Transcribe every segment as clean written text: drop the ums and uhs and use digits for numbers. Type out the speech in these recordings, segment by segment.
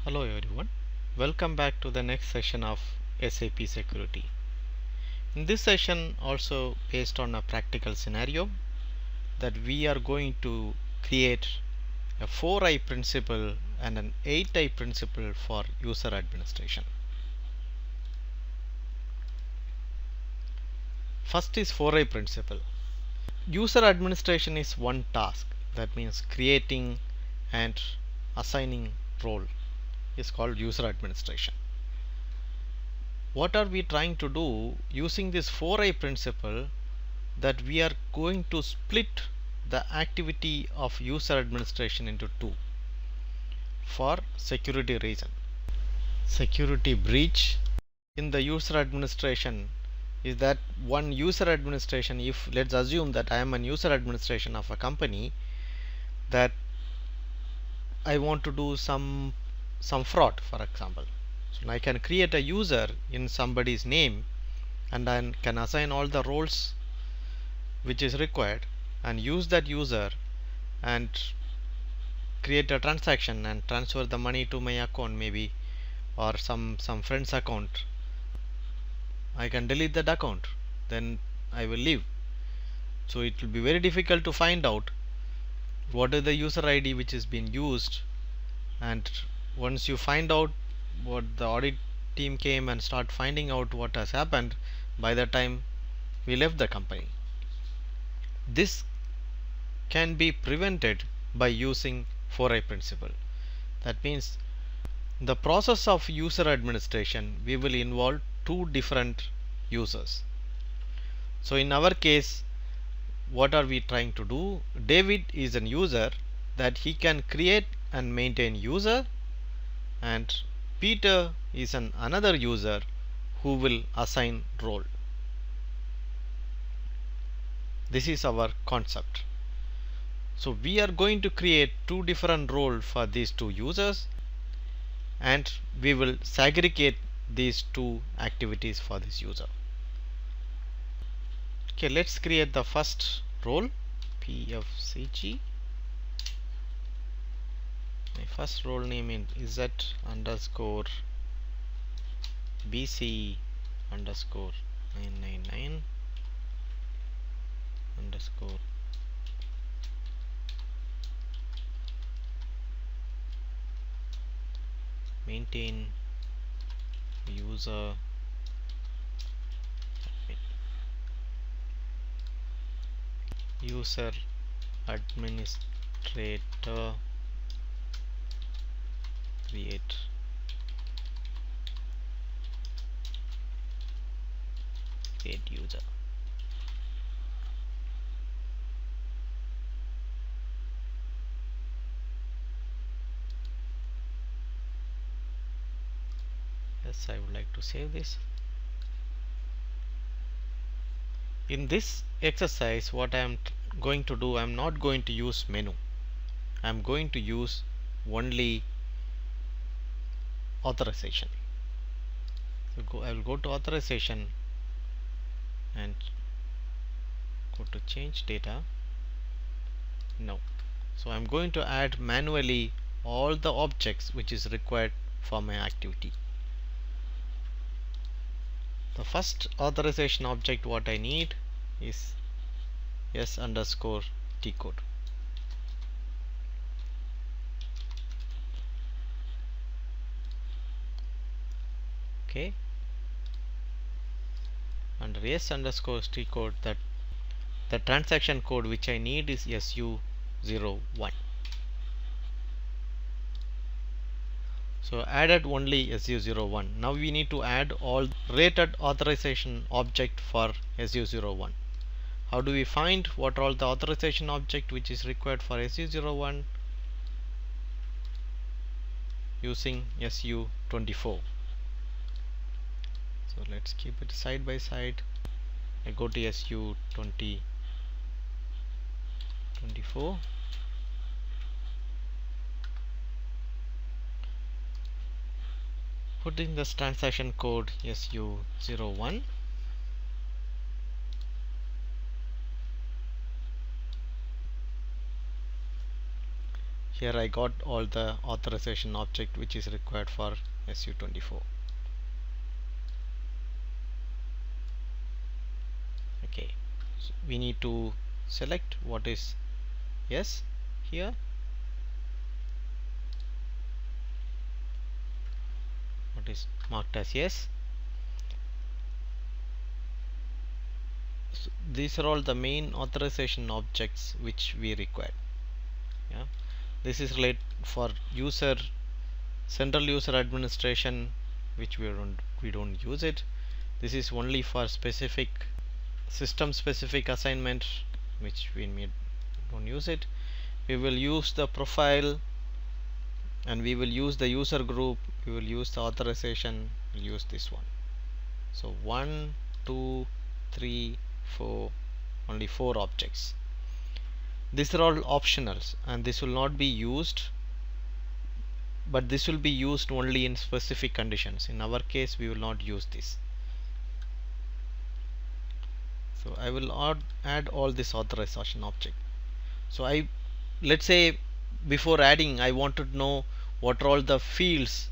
Hello everyone, welcome back to the next session of SAP Security. In this session, also based on a practical scenario, that we are going to create a 4i principle and an 8i principle for user administration. First is 4i principle. User administration is one task, that means creating and assigning role is called user administration. What are we trying to do using this 4i principle? That we are going to split the activity of user administration into two for security reason. Security breach in the user administration is that one user administration, if let's assume that I am an user administration of a company, that I want to do some fraud, for example. So I can create a user in somebody's name and I can assign all the roles which is required and use that user and create a transaction and transfer the money to my account maybe, or some friend's account. I can delete that account, then I will leave. So it will be very difficult to find out what is the user ID which is being used, and once you find out, what the audit team came and start finding out what has happened, by the time we left the company. This can be prevented by using 4i principle. That means the process of user administration, we will involve two different users. So in our case, what are we trying to do? David is an user that he can create and maintain user, and Peter is another user who will assign role. This is our concept. So we are going to create two different roles for these two users, and we will segregate these two activities for this user. Okay, let's create the first role, pfcg. My first role name is z underscore bc underscore 999 underscore maintain user user administrator create user. Yes, I would like to save this. In this exercise, what I am going to do, I am not going to use menu. I am going to use only authorization. So I will go to authorization and go to change data. No. So I am going to add manually all the objects which is required for my activity. The first authorization object what I need is s underscore t code. Okay. Under s underscore t code, that the transaction code which I need is SU01. So added only SU01. Now we need to add all rated authorization object for SU01. How do we find what all the authorization object which is required for SU01? Using SU24. So let's keep it side by side. I go to SU24. Put in this transaction code SU01. Here I got all the authorization object which is required for SU24. Okay, so we need to select what is yes here, what is marked as yes. So these are all the main authorization objects which we require. Yeah, this is related for user central user administration, which we don't use it. This is only for specific system specific assignment, which we don't use it. We will use the profile, and we will use the user group, we will use the authorization, we'll use this one. So 1 2 3 4, only 4 objects. These are all optionals and this will not be used, but this will be used only in specific conditions. In our case we will not use this. So I will add all this authorization object. So let's say before adding I wanted to know what are all the fields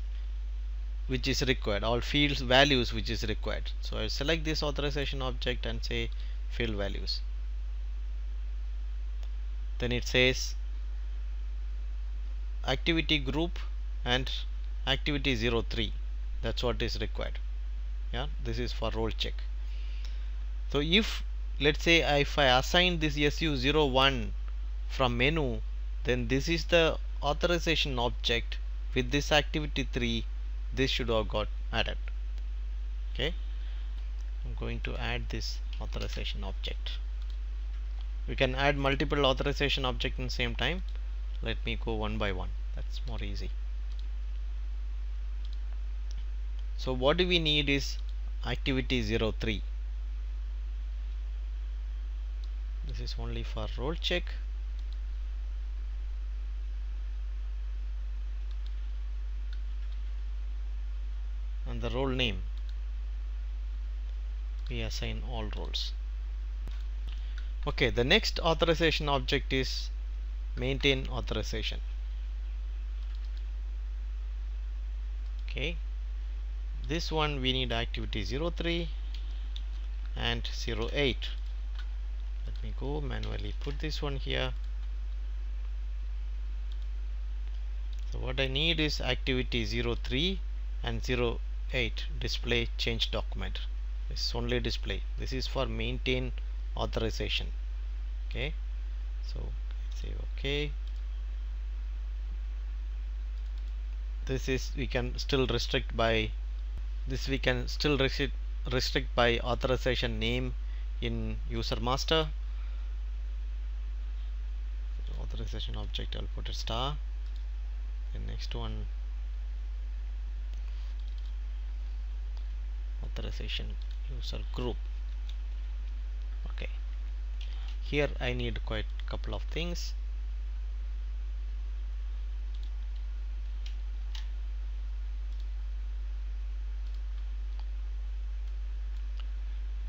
which is required, all fields values which is required. So I select this authorization object and say field values. Then it says activity group and activity 03, that's what is required. Yeah, this is for role check. So if let's say if I assign this SU01 from menu, then this is the authorization object with this activity 3, this should have got added. Okay, I'm going to add this authorization object. We can add multiple authorization objects in the same time. Let me go one by one, that's more easy. So what do we need is activity 03. This is only for role check. And the role name, we assign all roles. Okay, the next authorization object is maintain authorization. Okay, this one we need activity 03 and 08. Let me go manually put this one here. So what I need is activity 03 and 08 display change document. This is only display. This is for maintain authorization. Okay, so say okay. This is we can still restrict by this, we can still restrict by authorization name in user master. Authorization object, I'll put a star. The next one, authorization user group. Okay, here I need quite a couple of things.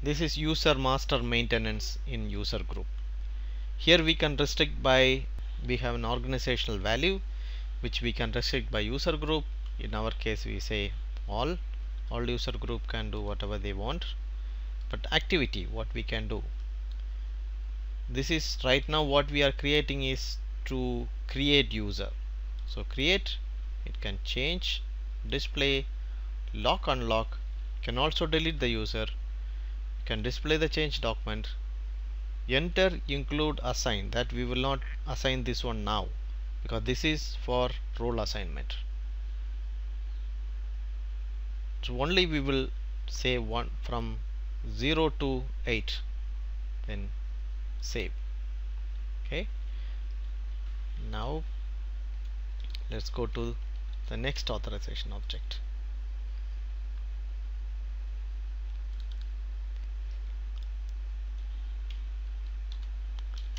This is user master maintenance in user group. Here we can restrict by, we have an organizational value which we can restrict by user group. In our case we say all user group can do whatever they want. But activity, what we can do, this is right now what we are creating is to create user. So create, it can change, display, lock, unlock, can also delete the user, can display the change document, enter, include, assign. That we will not assign this one now because this is for role assignment. So only we will say one from 0 to 8, then save. Okay, now let's go to the next authorization object.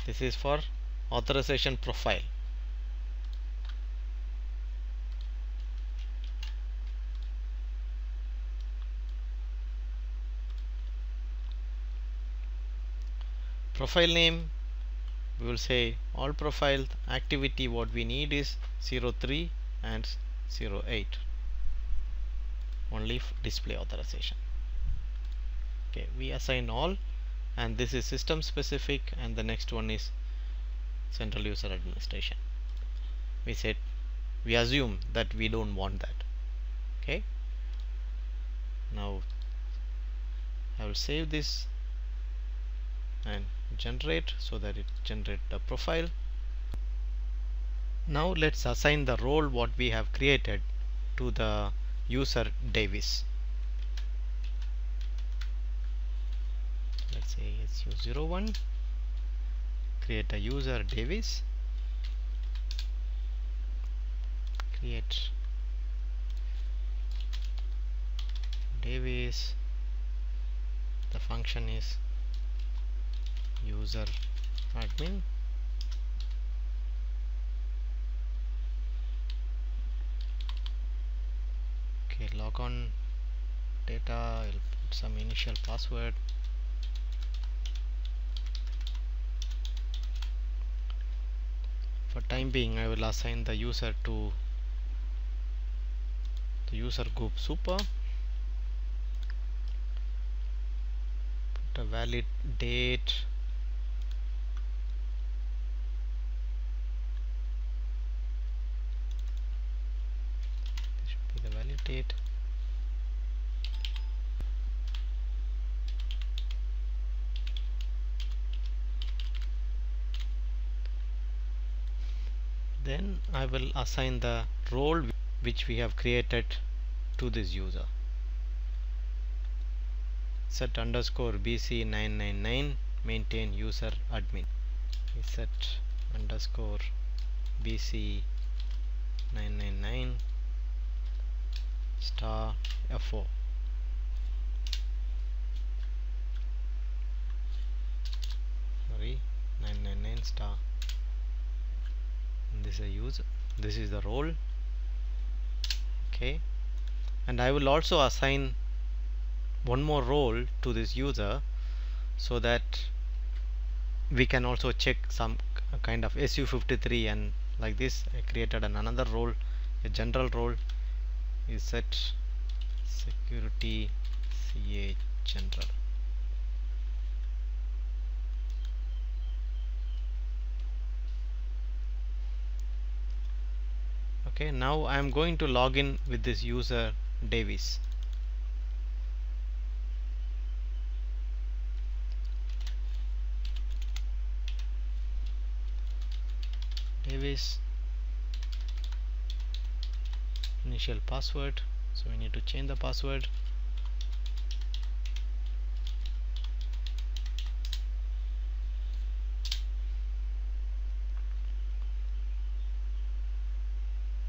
This is for authorization profile. Profile name, we will say all profile activity what we need is 03 and 08 only display authorization. Okay, we assign all, and this is system specific, and the next one is central user administration. We said we assume that we don't want that. Okay, now I will save this and generate, so that it generate the profile. Now let's assign the role what we have created to the user Davis. Let's say SU01, create a user Davis, create Davis, the function is user admin. Okay, log on data, I'll put some initial password. For time being, I will assign the user to the user group super, put a valid date, this should be the valid date. Then I will assign the role which we have created to this user. Set underscore bc999 maintain user admin. We set underscore bc999 star f4. Sorry, 999 star. This is a user, this is the role. Okay, and I will also assign one more role to this user, so that we can also check some kind of SU53, and like this I created another role, a general role is set security CA general. Okay, now I am going to log in with this user Davis. Davis, initial password, so we need to change the password.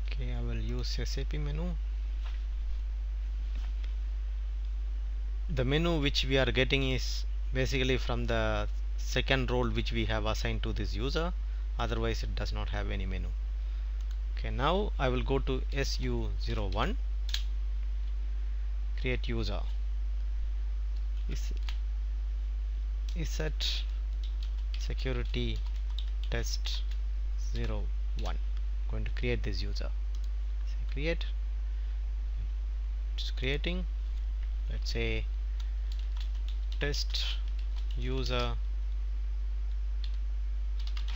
Okay, I will use SAP menu. The menu which we are getting is basically from the second role which we have assigned to this user, otherwise it does not have any menu. Okay, now I will go to SU01, create user, is set security test 01. Going to create this user. Say create, it's creating. Let's say test user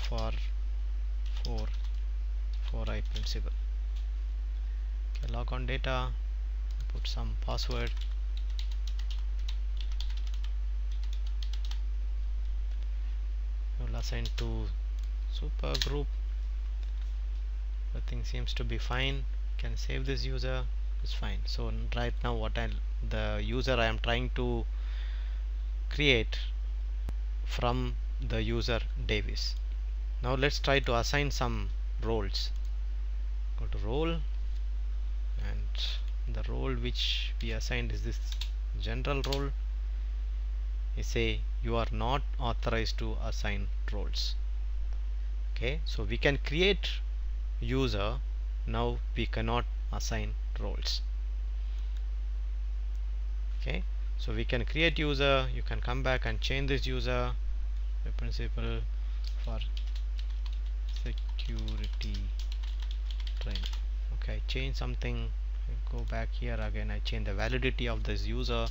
for 4i principle. Okay, log on data, put some password. Will assign to super group. Everything seems to be fine. Can save this user, is fine. So right now the user I am trying to create from the user Davis. Now let's try to assign some roles. Go to role, and the role which we assigned is this general role. We say you are not authorized to assign roles. Okay, so we can create user, now we cannot assign roles. Okay, so we can create user, you can come back and change this user. The principal for security training. Okay, I change something. I go back here again, I change the validity of this user.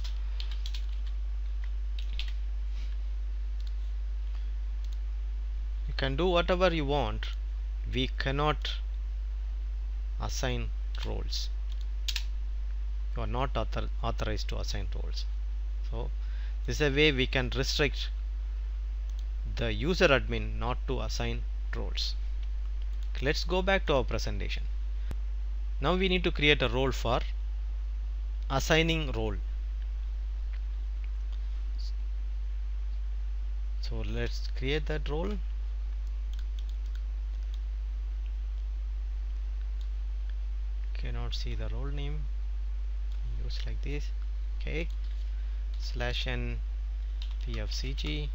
You can do whatever you want. We cannot assign roles. You are not authorized to assign roles. So this is a way we can restrict the user admin not to assign roles. Let's go back to our presentation. Now we need to create a role for assigning role. So let's create that role. Cannot see the role name. Use like this. Okay. /n pfcg.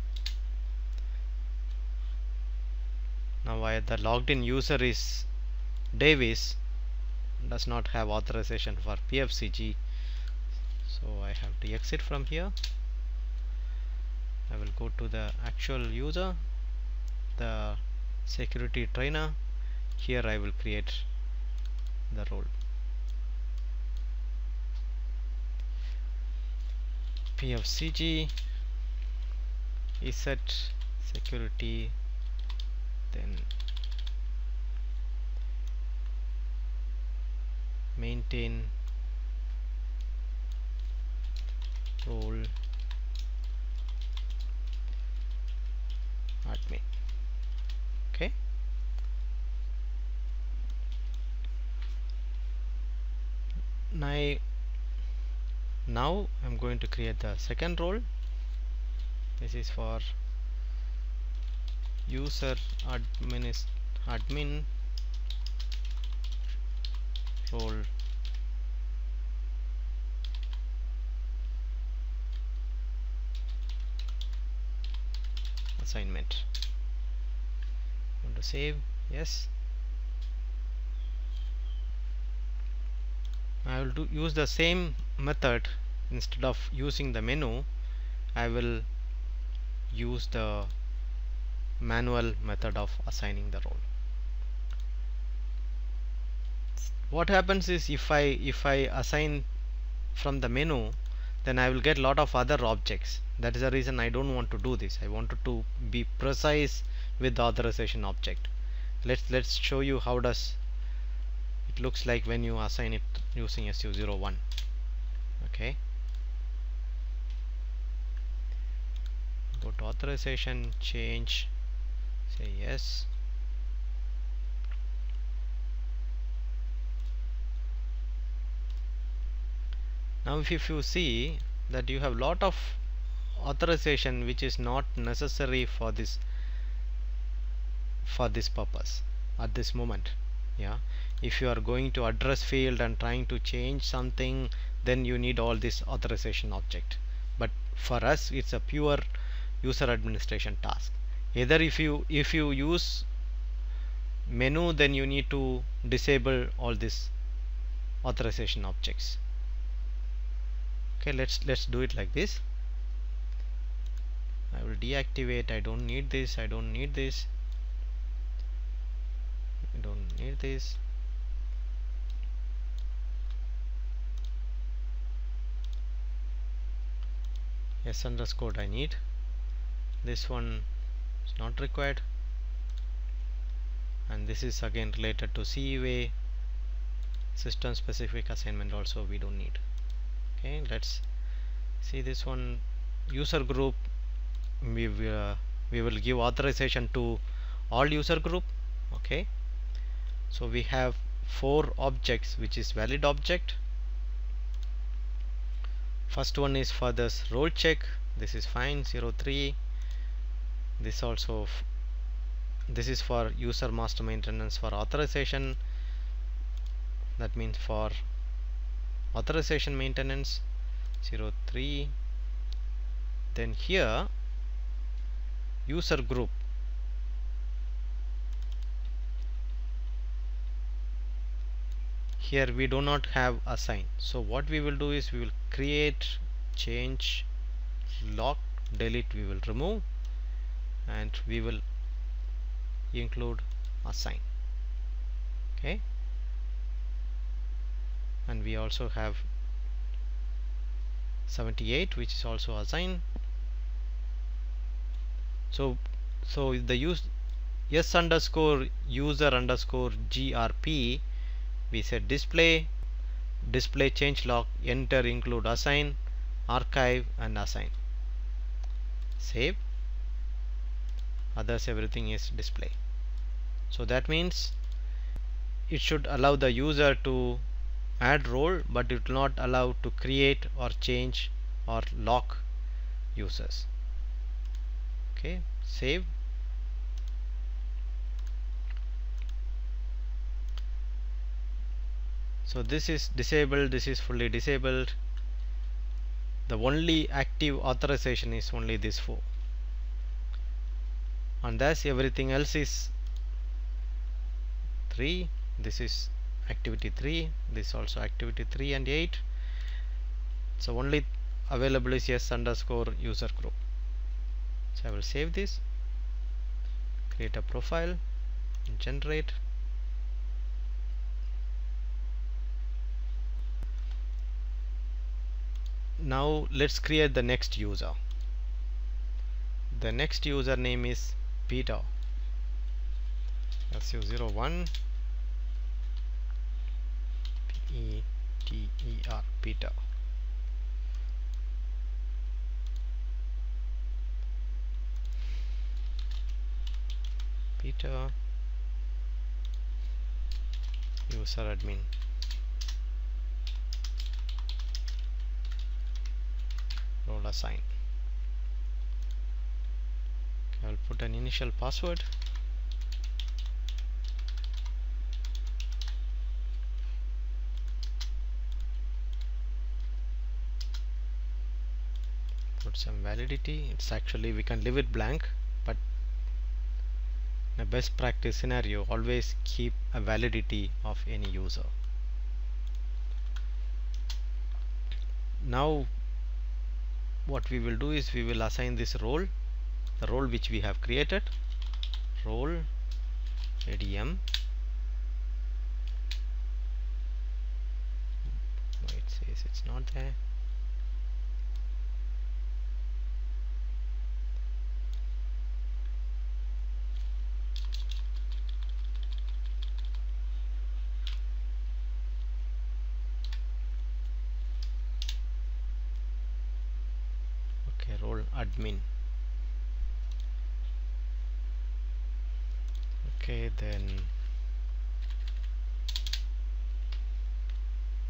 Now the logged in user is Davis, does not have authorization for pfcg, so I have to exit from here. I will go to the actual user, the security trainer. Here I will create the role. pfcg is set security, then maintain role admin. Okay, now I'm going to create the second role. This is for user admin role assignment. Want to save? Yes. I will use the same method. Instead of using the menu, I will use the manual method of assigning the role. What happens is if I assign from the menu, then I will get lot of other objects. That is the reason I don't want to do this. I wanted to be precise with the authorization object. Let's show you how does it looks like when you assign it using SU01. Okay, go to authorization, change, say yes. Now if you see that you have lot of authorization which is not necessary for this purpose at this moment. Yeah, if you are going to address field and trying to change something, then you need all this authorization object. But for us it's a pure user administration task. Either if you use menu, then you need to disable all these authorization objects. Okay, let's do it like this. I will deactivate. I don't need this. I don't need this. I don't need this. S underscore I need. This one is not required, and this is again related to CUA, system specific assignment, also we don't need. Okay, let's see this one. User group, we will give authorization to all user group. Okay, so we have 4 objects which is valid object. First one is for this role check. This is fine, 03. This also this is for user master maintenance for authorization. That means for authorization maintenance, 03. Then here user group, here we do not have assign. So what we will do is we will create, change, lock, delete we will remove, and we will include assign. Okay, and we also have 78 which is also assign. So the s underscore user underscore grp, we said display change log, enter include assign, archive and assign. Save. Others everything is display. So that means it should allow the user to add role, but it will not allow to create or change or lock users. Okay, save. So this is disabled, this is fully disabled. The only active authorization is only this 4, and thus everything else is 3. This is activity 3, this also activity 3 and 8. So only available is s underscore user group. So I will save this, create a profile, and generate. Now let's create the next user. The next username is Peter. SU01 PETER, Peter. Peter user admin. Role assign. Okay, I'll put an initial password. Put some validity. It's actually, we can leave it blank, but in a best practice scenario, always keep a validity of any user. Now what we will do is we will assign this role, the role which we have created, role ADM. No, it says it's not there. Okay, role admin. Okay, then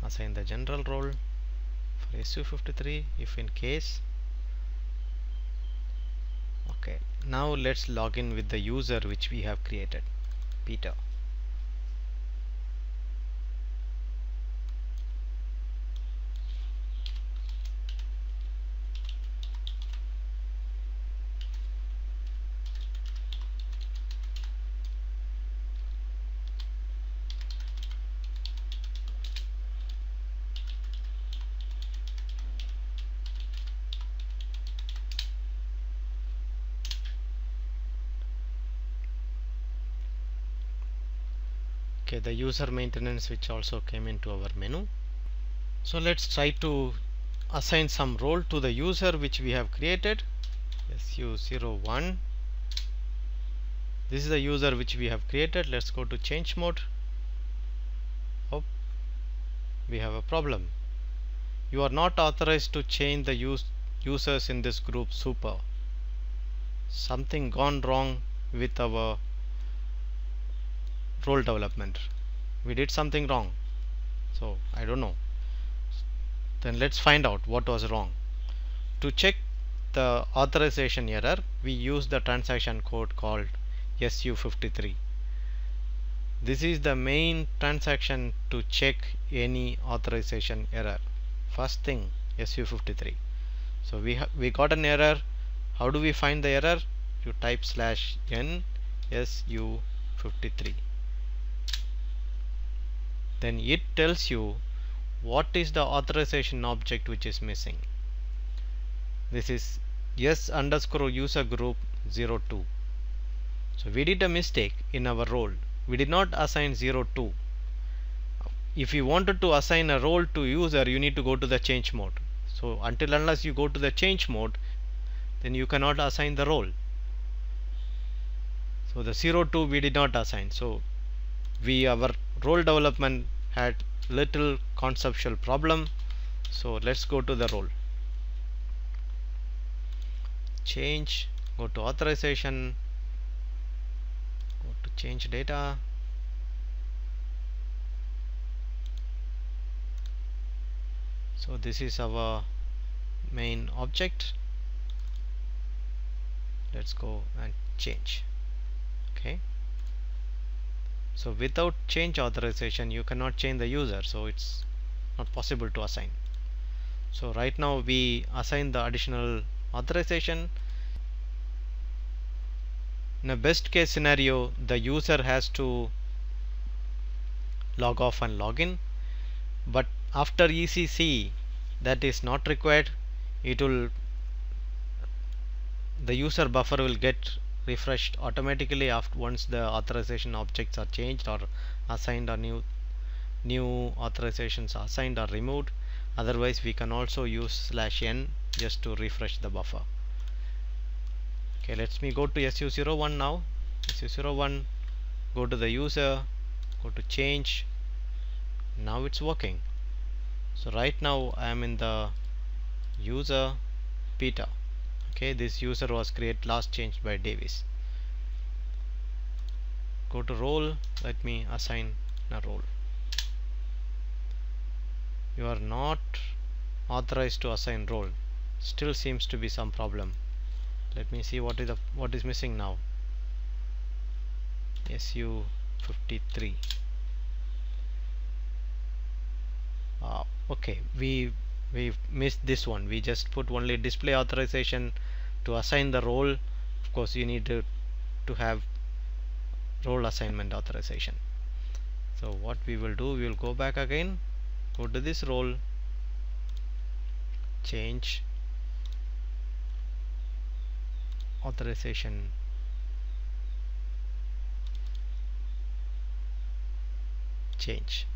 assign the general role for SU53 if in case. Okay, now let's log in with the user which we have created, Peter. Okay, the user maintenance which also came into our menu. So let's try to assign some role to the user which we have created, SU01. This is the user which we have created. Let's go to change mode. Oh, we have a problem. You are not authorized to change the users in this group. Super. Something gone wrong with our role development. We did something wrong. So I don't know. Then let's find out what was wrong. To check the authorization error, we use the transaction code called SU53. This is the main transaction to check any authorization error. First thing, SU53. So we got an error. How do we find the error? You type /n SU53. Then it tells you what is the authorization object which is missing. This is s underscore user group 02. So we did a mistake in our role. We did not assign 0 2. If you wanted to assign a role to user, you need to go to the change mode. So until unless you go to the change mode, then you cannot assign the role. So the 0 2 we did not assign. So our role development had little conceptual problem. So let's go to the role. Change, go to authorization, go to change data. So this is our main object. Let's go and change. Okay. So without change authorization you cannot change the user, so it's not possible to assign. So right now we assign the additional authorization. In a best case scenario, the user has to log off and log in, but after ECC that is not required. The user buffer will get refreshed automatically after once the authorization objects are changed or assigned, or new authorizations are assigned or removed. Otherwise we can also use /n just to refresh the buffer. Okay, let me go to SU01 now. SU01, go to the user, go to change. Now it's working. So right now I am in the user beta. Okay, this user was created last changed by Davis. Go to role, let me assign a role. You are not authorized to assign role. Still seems to be some problem. Let me see what is missing now. SU53. Okay, we missed this one. We just put only display authorization to assign the role. Of course you need to have role assignment authorization. So what we will do, we will go back again, go to this role, change authorization, change.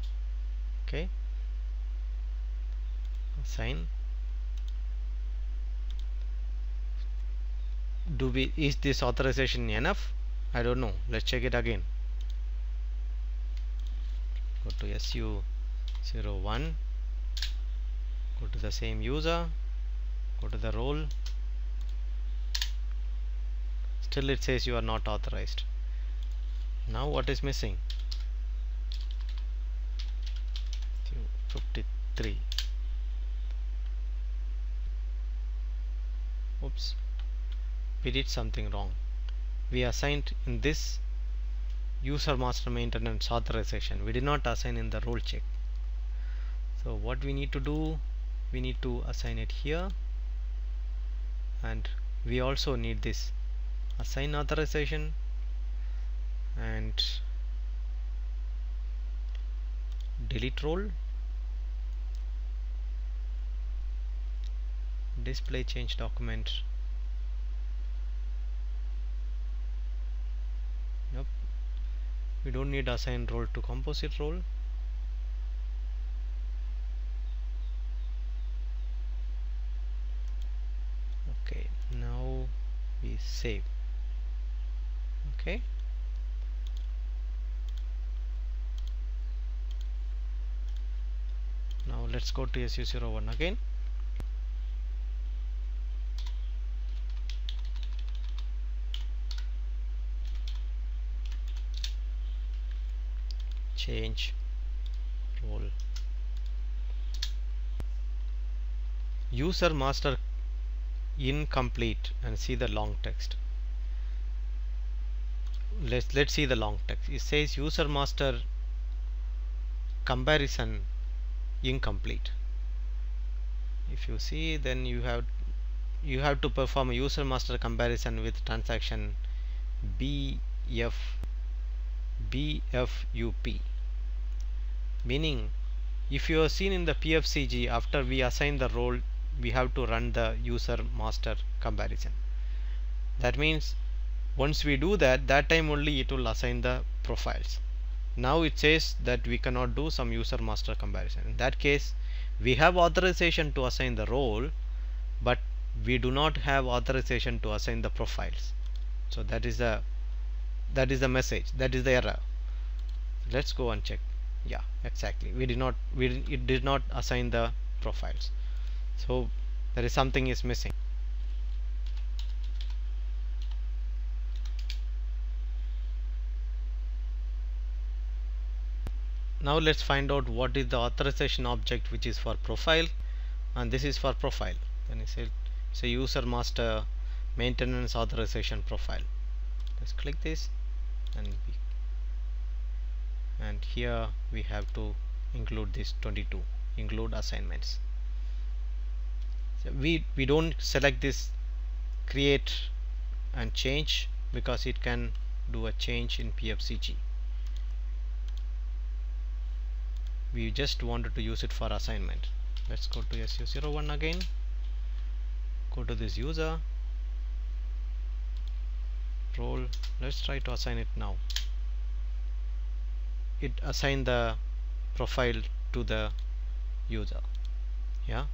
Okay, assign. Is this authorization enough? I don't know. Let's check it again. Go to SU01, go to the same user, go to the role. Still it says you are not authorized. Now what is missing? 53. Oops, we did something wrong. We assigned in this user master maintenance authorization, we did not assign in the role check. So what we need to do, we need to assign it here, and we also need this assign authorization and delete role, display change document. Yep, we don't need assign role to composite role. Okay, now we save. Okay, now let's go to SU01 again. Change role, user master incomplete, and see the long text. Let's see the long text. It says user master comparison incomplete. If you see, then you have to perform a user master comparison with transaction BFUP, meaning if you are seen in the PFCG, after we assign the role, we have to run the user master comparison. That means Once we do that, that time only it will assign the profiles. Now it says that we cannot do some user master comparison. In that case, we have authorization to assign the role, but we do not have authorization to assign the profiles. So that is the message, that is the error. Let's go and check. Yeah, exactly, it did not assign the profiles. So there is something is missing. Now let's find out what is the authorization object which is for profile, and this is for profile. Then it's a user master maintenance authorization profile. Let's click this, and here we have to include this 22, include assignments. So we don't select this create and change because it can do a change in PFCG. We just wanted to use it for assignment. Let's go to SU01 again, go to this user role. Let's try to assign it now. It assigned the profile to the user. Yeah,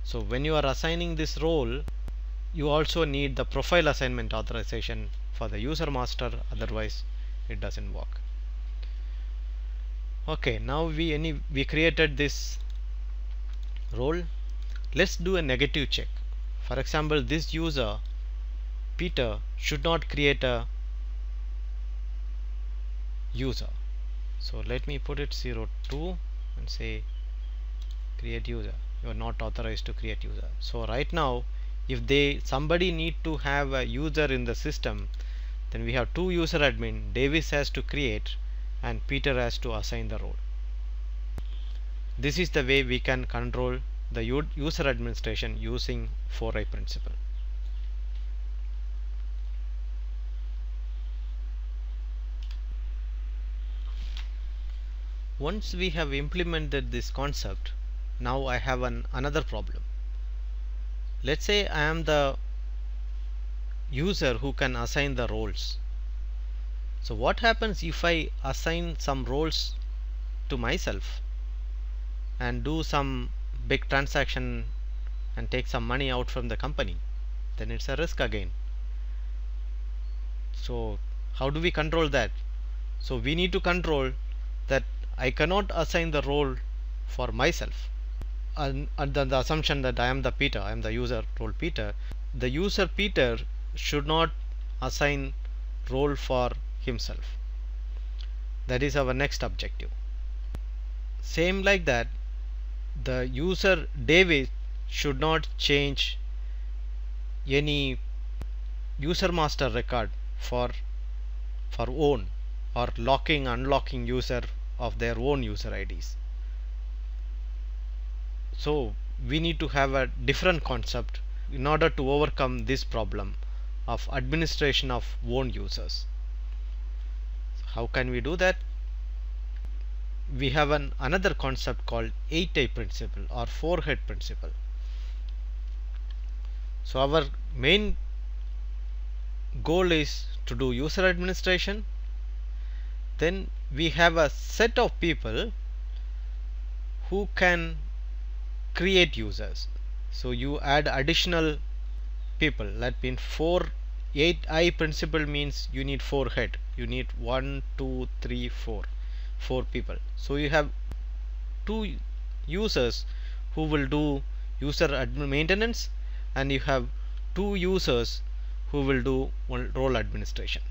so when you are assigning this role, you also need the profile assignment authorization for the user master, otherwise it doesn't work. Okay, now we created this role. Let's do a negative check. For example, this user Peter should not create a user. So let me put it 02 and say create user. You are not authorized to create user. So right now, if somebody need to have a user in the system, then we have two user admin. Davis has to create and Peter has to assign the role. This is the way we can control the user administration using 4i principle. Once we have implemented this concept, now I have another problem. Let's say I am the user who can assign the roles. So what happens if I assign some roles to myself and do some big transaction and take some money out from the company? Then it's a risk again. So how do we control that? So we need to control that I cannot assign the role for myself under the assumption that I am the Peter, I am the user role Peter. The user Peter should not assign role for himself. That is our next objective. Same like that, the user David should not change any user master record for own, or locking unlocking user of their own user IDs. So we need to have a different concept in order to overcome this problem of administration of own users. How can we do that? We have another concept called 8i principle or 4-head principle. So our main goal is to do user administration. Then we have a set of people who can create users. So you add additional people. That means 8i principle means you need 4 head. You need 1, 2, 3, 4 people. So you have 2 users who will do user maintenance, and you have 2 users who will do role administration.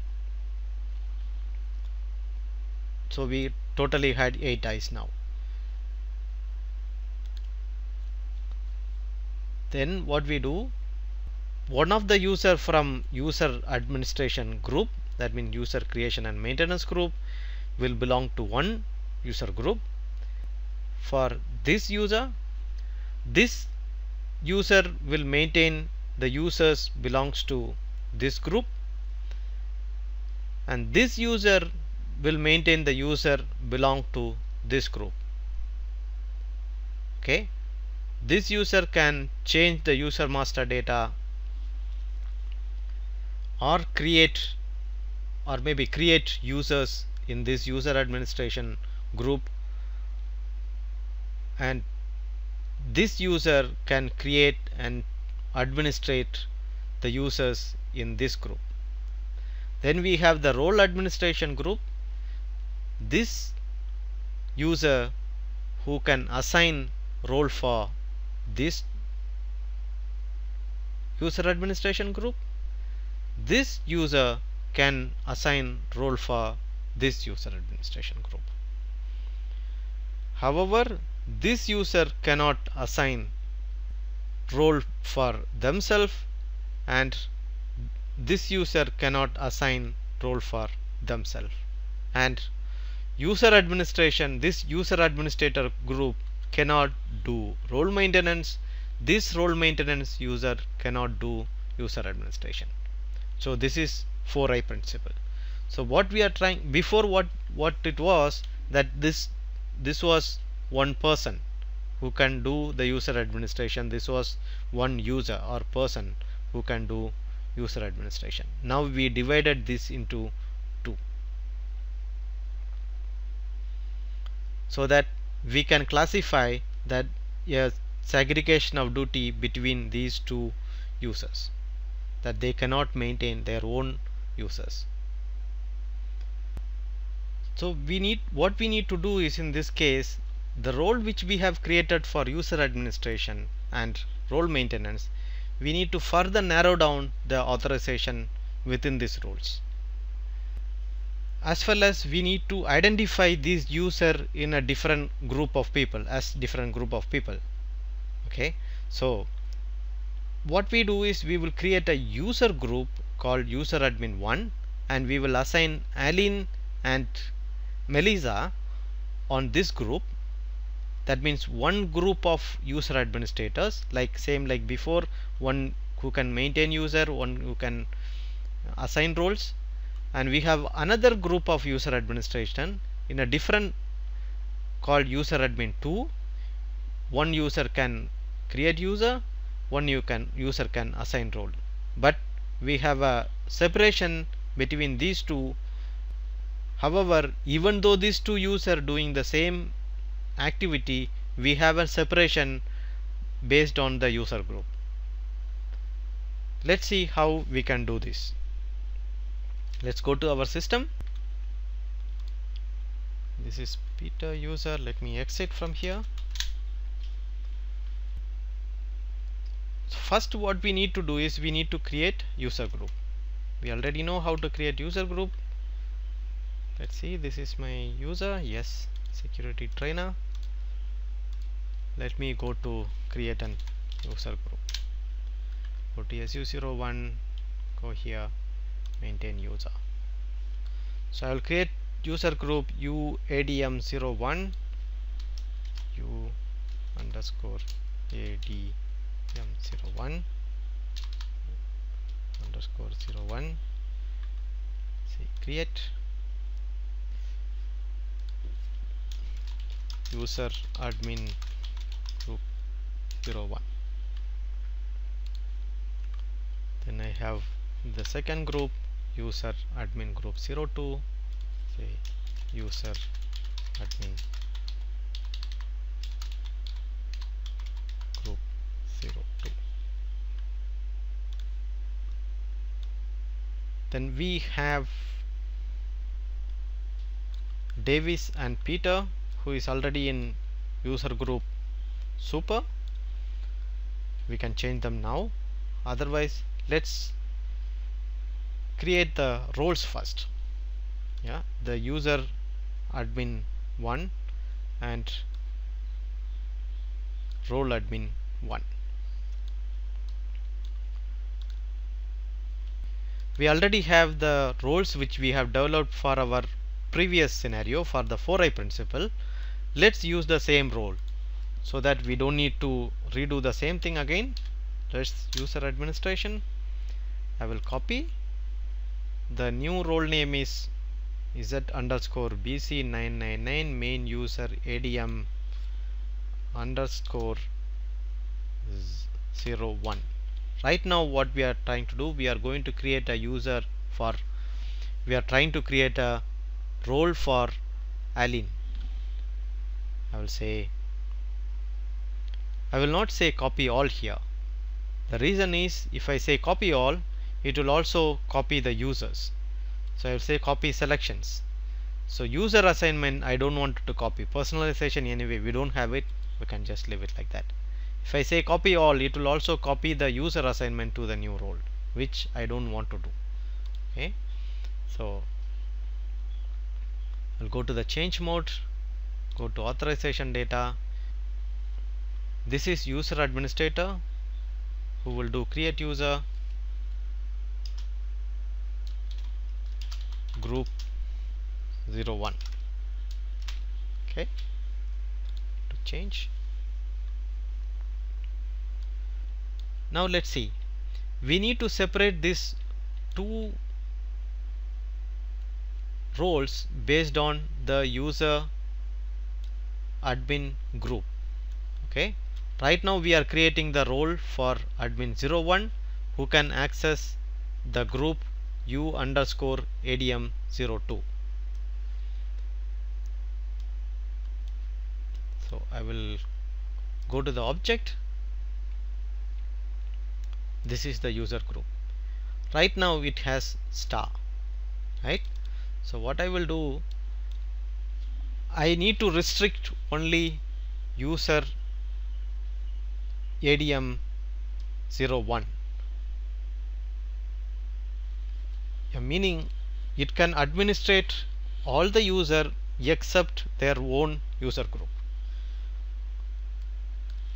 So we totally had 8 eyes now. Then what we do, one of the user from user administration group, that means user creation and maintenance group, will belong to one user group. For this user will maintain the users belongs to this group, and this user will maintain the user belong to this group. Okay, this user can change the user master data or create or maybe create users in this user administration group, and this user can create and administrate the users in this group. Then we have the role administration group. This user who can assign role for this user administration group. This user can assign role for this user administration group. However, this user cannot assign role for themselves, and this user cannot assign role for themselves. And user administration, this user administrator group cannot do role maintenance. This role maintenance user cannot do user administration. So this is 4i principle. So what we are trying, before what it was, that this was one person who can do the user administration. This was one user or person who can do user administration. Now we divided this into two, so that we can classify that a segregation of duty between these two users, that they cannot maintain their own users. So what we need to do is, in this case, the role which we have created for user administration and role maintenance, we need to further narrow down the authorization within these roles, as well as we need to identify this user in a different group of people as different group of people. Okay, so what we do is, we will create a user group called user admin 1, and we will assign Aline and Melissa on this group. That means one group of user administrators, like before, one who can maintain user, one who can assign roles, and we have another group of user administration in a different called user admin 2. One user can create user, one user can assign role, but we have a separation between these two. However, even though these two users are doing the same activity, we have a separation based on the user group. Let's see how we can do this. Let's go to our system. This is Peter user. Let me exit from here. So first what we need to do is, we need to create user group. We already know how to create user group. Let's see, this is my user. Yes, security trainer. Let me go to create an user group. Go to SU01, go here, maintain user. So I will create user group UADM01, U underscore ADM01 underscore 01. Say create user admin group 01. Then I have the second group, user admin group 02. Say user admin group 02. Then we have Davis and Peter, who is already in user group super. We can change them now. Otherwise, let's create the roles first. Yeah, the user admin 1 and role admin 1. We already have the roles which we have developed for our previous scenario for the 4i principle. Let's use the same role so that we don't need to redo the same thing again. Let's user administration. I will copy. The new role name is Z underscore BC999 main user ADM underscore 01. Right now what we are trying to do, we are going to create a user for we are trying to create a role for Aline. I will not say copy all here. The reason is, if I say copy all, it will also copy the users. So I will say copy selections. So user assignment I don't want to copy. Personalization anyway we don't have it, we can just leave it like that. If I say copy all, it will also copy the user assignment to the new role, which I don't want to do. Okay, so I'll go to the change mode, go to authorization data. This is user administrator who will do create user group 01. Okay, to change. Now let's see, we need to separate these two roles based on the user admin group. Okay, right now we are creating the role for admin01 who can access the group u_adm02. So I will go to the object. This is the user group. Right now it has star, right? So what I will do, I need to restrict only user ADM01, meaning it can administrate all the user except their own user group.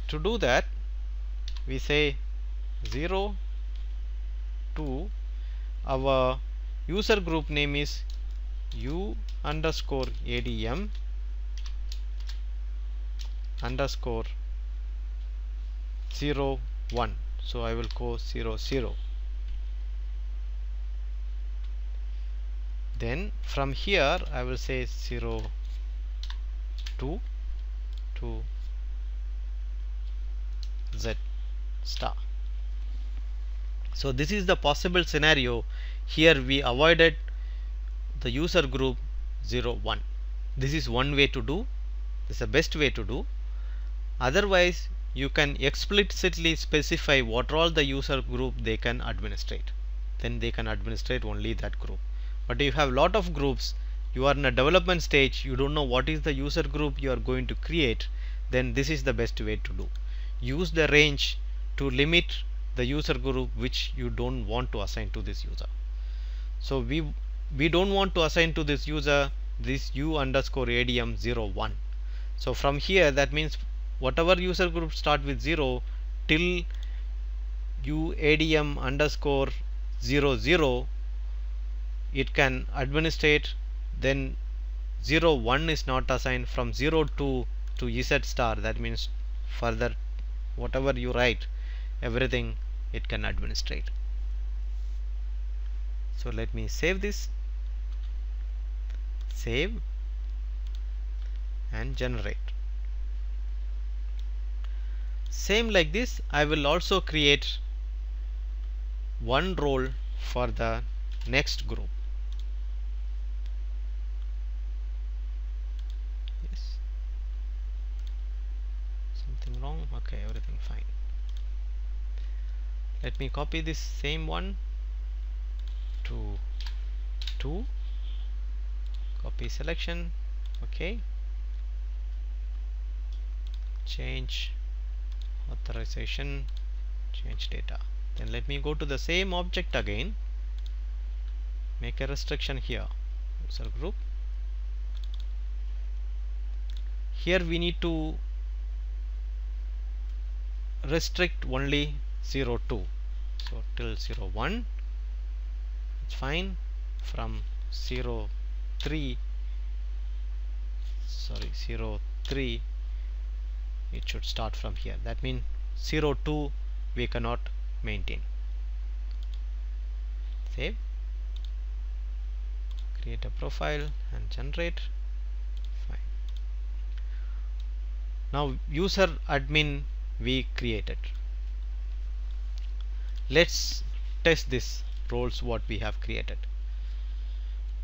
To do that, we say 0 to our user group name is u_ADM_01. So I will go 00. Then from here I will say 02 to Z star. So this is the possible scenario. Here we avoided the user group 01. This is one way to do. This is the best way to do. Otherwise you can explicitly specify what all the user group they can administrate. Then they can administrate only that group. But if you have lot of groups, you are in a development stage, you don't know what is the user group you are going to create, then this is the best way to do. Use the range to limit the user group which you don't want to assign to this user. So we don't want to assign to this user this u_ADM01. So from here, that means whatever user group start with 0 till u_ADM_00 it can administrate. Then 01 is not assigned. From 02 to Z star, that means further whatever you write, everything it can administrate. So let me save this, save and generate. Same like this, I will also create one role for the next group. Yes, something wrong? Okay, everything fine. Let me copy this same one to 2, copy selection. Okay, change authorization, change data. Then let me go to the same object again, make a restriction here, user group. Here we need to restrict only 02. So till 01 it's fine. From 03 it should start from here. That means 02 we cannot maintain. Save, create a profile and generate. Fine. Now user admin we created. Let's test this roles what we have created.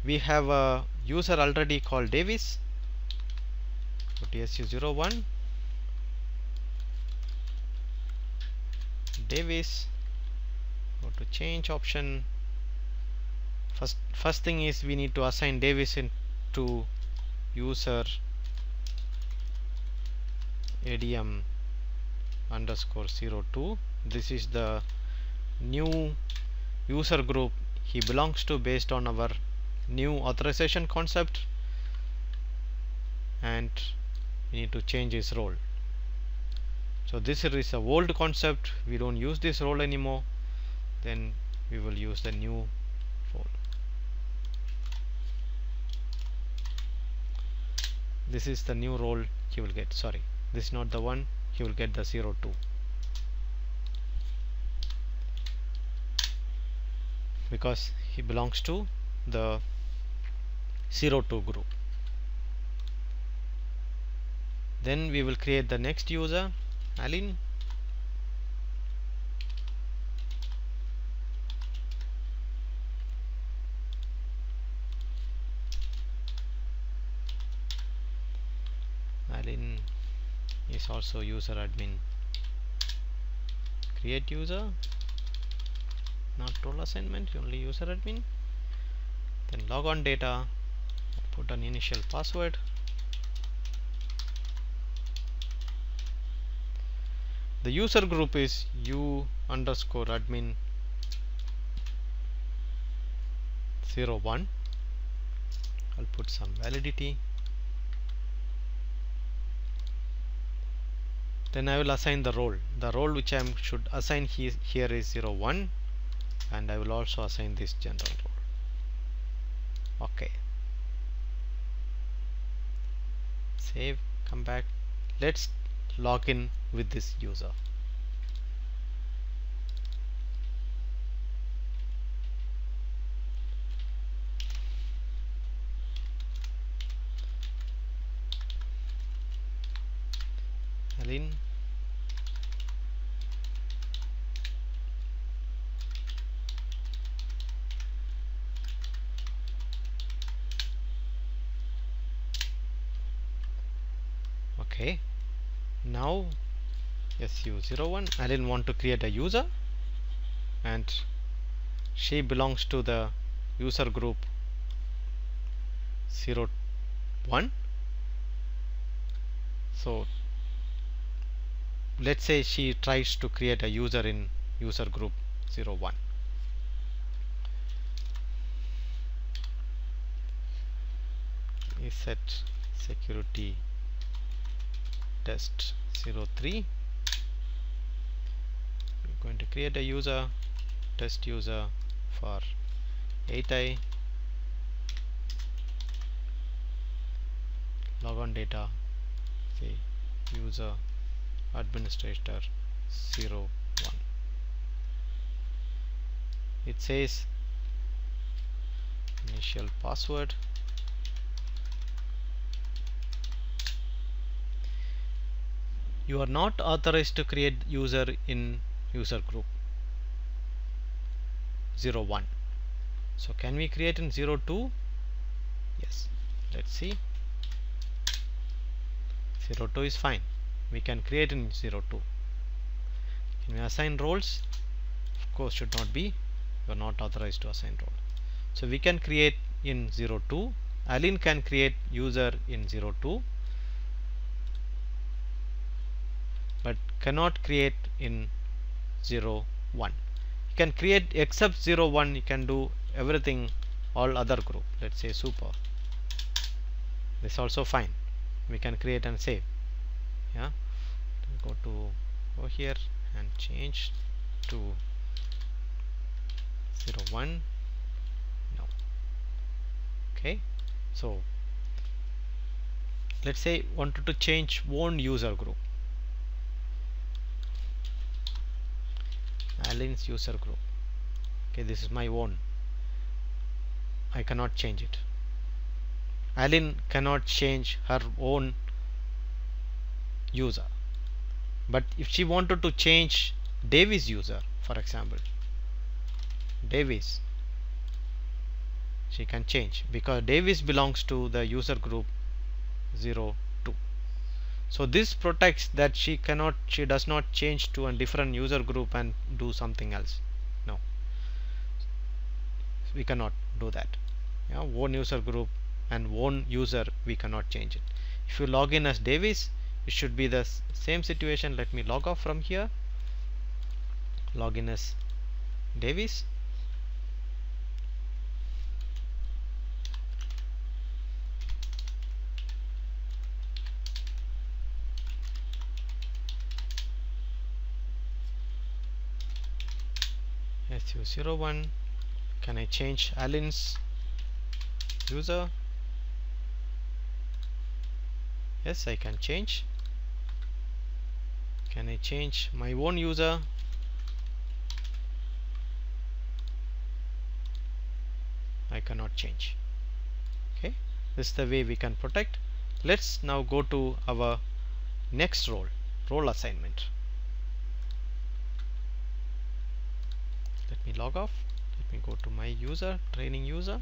we have a user already called Davis. Go to su01 Davis, go to change option. First thing is we need to assign Davis into user ADM underscore 02. This is the new user group he belongs to based on our new authorization concept, and we need to change his role. So this is a old concept, we don't use this role anymore, then we will use the new role. This is the new role he will get. Sorry, this is not the one, he will get the 02. Because he belongs to the 02 group. Then we will create the next user, Aline. Aline is also user admin. Create user, not role assignment, only user admin. Then logon data, put an initial password. The user group is u underscore admin 01. I'll put some validity. Then I will assign the role. The role which I should assign here is 01, and I will also assign this general role. Okay. Save, come back. Let's log in with this user. Aline. Okay, now su01, Aline want to create a user, and she belongs to the user group 01. So let's say she tries to create a user in user group 01. Is set security test 03. We're going to create a user, test user for 8i. Logon data, say user administrator 01. It says initial password. You are not authorized to create user in user group 01. So can we create in 02? Yes. Let's see. 02 is fine. We can create in 02. Can we assign roles? Of course should not be. You are not authorized to assign role. So we can create in 02. Aline can create user in 02, but cannot create in 01. You can create except 01. You can do everything, all other group. Let's say super. This is also fine. We can create and save. Yeah. Go here and change to 01. No. Okay. So let's say wanted to change one user group. Aline's user group. Okay, this is my own. I cannot change it. Aline cannot change her own user. But if she wanted to change Davis user, for example, Davis, she can change because Davis belongs to the user group 0 2. So this protects that she does not change to a different user group and do something else. No, we cannot do that. Yeah, one user group and one user, we cannot change it. If you log in as Davis, it should be the same situation. Let me log off from here, log in as Davis. SU01. Can I change Alan's user? Yes, I can change. Can I change my own user? I cannot change. Okay, this is the way we can protect. Let's now go to our next role assignment. Let me log off. Let me go to my user, training user.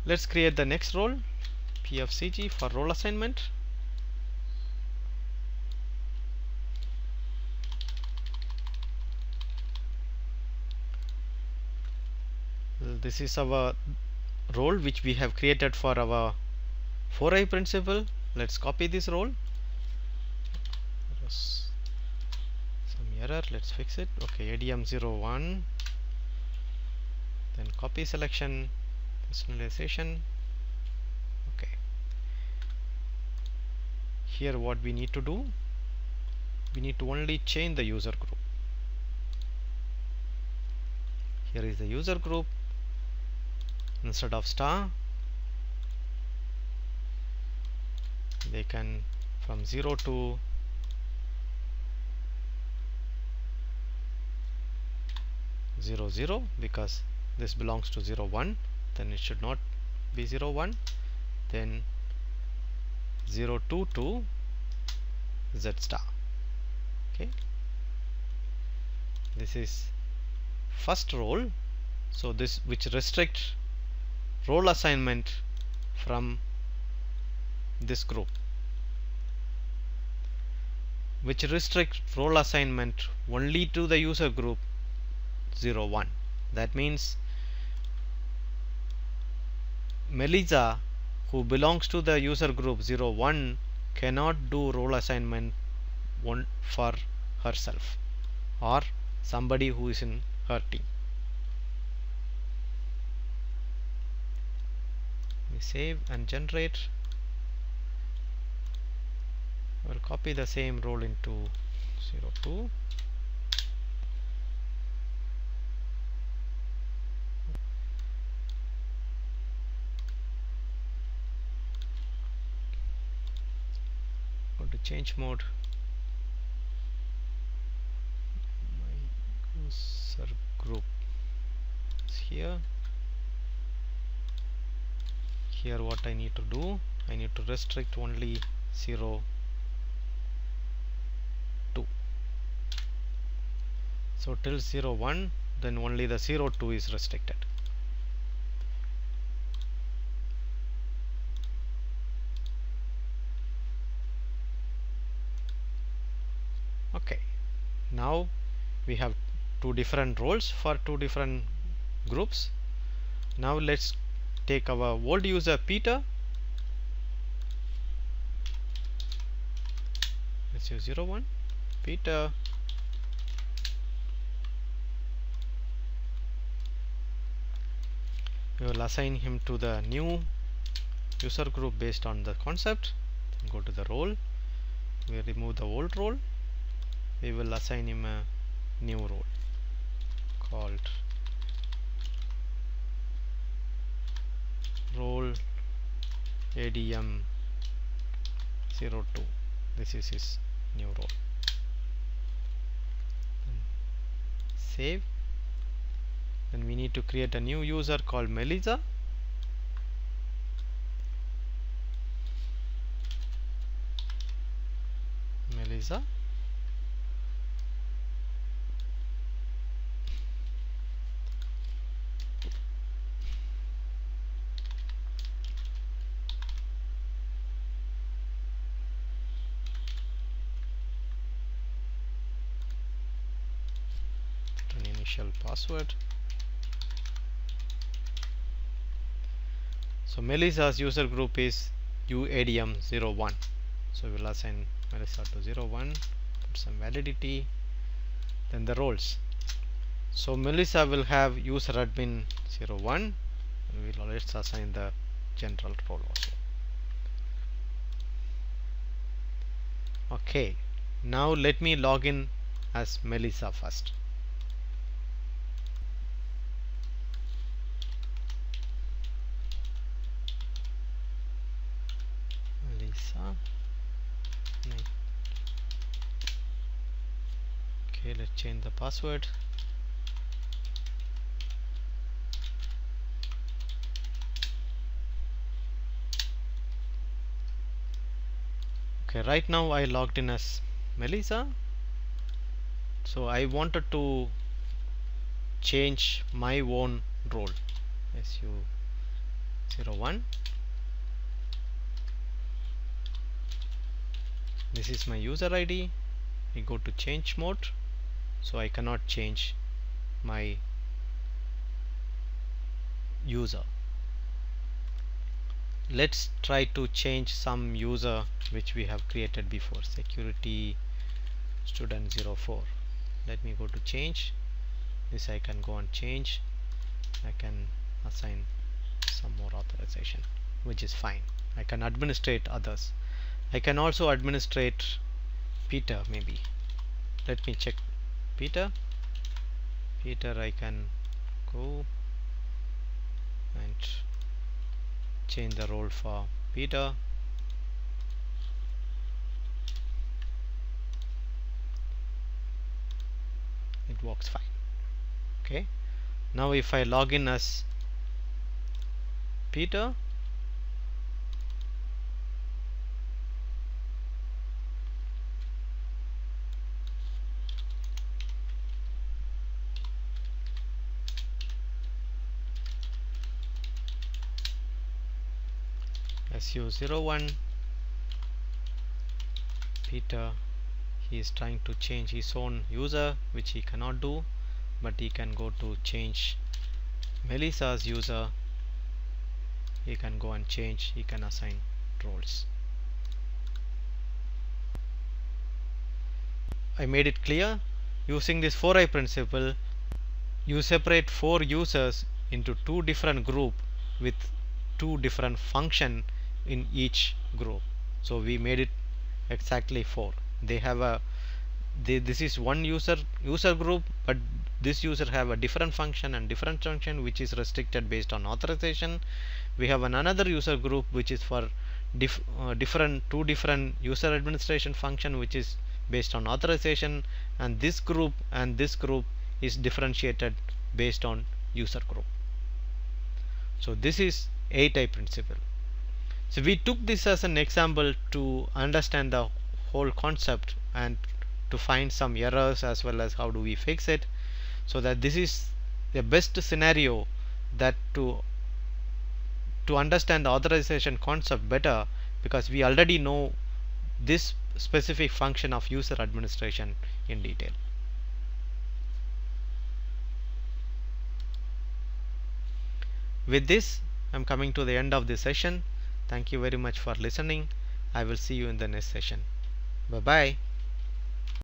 Let's create the next role, PFCG, for role assignment. This is our role which we have created for our 4i principle. Let's copy this role. There was some error, let's fix it. Okay, ADM01, then copy selection, personalization. Okay, here what we need to do, we need to only change the user group. Here is the user group. Instead of star, they can from 0 to 0 0, because this belongs to 0 1, then it should not be 0 1, then 0 2 to Z star. Okay, this is first role, so this which restricts role assignment from this group, which restrict role assignment only to the user group 0 1. That means Melissa, who belongs to the user group 0 1, cannot do role assignment one for herself or somebody who is in her team. We save and generate. We'll copy the same role into 0 2. Go to change mode. My user group is here. Here what I need to do, I need to restrict only 0 2. So till 0 1, then only the 0 2 is restricted. Okay, now we have two different roles for two different groups. Now let's take our old user Peter. Let's use 0 1. Peter, we will assign him to the new user group based on the concept. Go to the role, we remove the old role, we will assign him a new role called role ADM 02. This is his new role. Save. Then we need to create a new user called Melissa. Melissa. initial password. So Melissa's user group is UADM01. So we'll assign Melissa to 01, put some validity, then the roles. So Melissa will have user admin 01, and let's assign the general role also. Okay, now let me log in as Melissa first. Melissa. Okay, let's change the password. Okay, right now I logged in as Melissa. So I wanted to change my own role. SU01. This is my user ID. We go to change mode. So I cannot change my user. Let's try to change some user which we have created before. Security student 04. Let me go to change. This I can go and change. I can assign some more authorization, which is fine. I can administrate others. I can also administrate Peter maybe. Let me check Peter. Peter I can go and change the role for Peter. It works fine. Okay, now if I log in as Peter, SU01 Peter, he is trying to change his own user, which he cannot do, but he can go to change Melissa's user. He can go and change, he can assign roles. I made it clear. Using this 4i principle, you separate 4 users into 2 different groups with 2 different functions in each group. So we made it exactly 4. They have this is one user group, but this user have a different function and different function which is restricted based on authorization. We have another user group which is for two different user administration function which is based on authorization, and this group is differentiated based on user group. So this is 8i principle. So we took this as an example to understand the whole concept and to find some errors as well as how do we fix it, so that this is the best scenario that to understand the authorization concept better, because we already know this specific function of user administration in detail. With this, I'm coming to the end of this session. Thank you very much for listening. I will see you in the next session. Bye bye.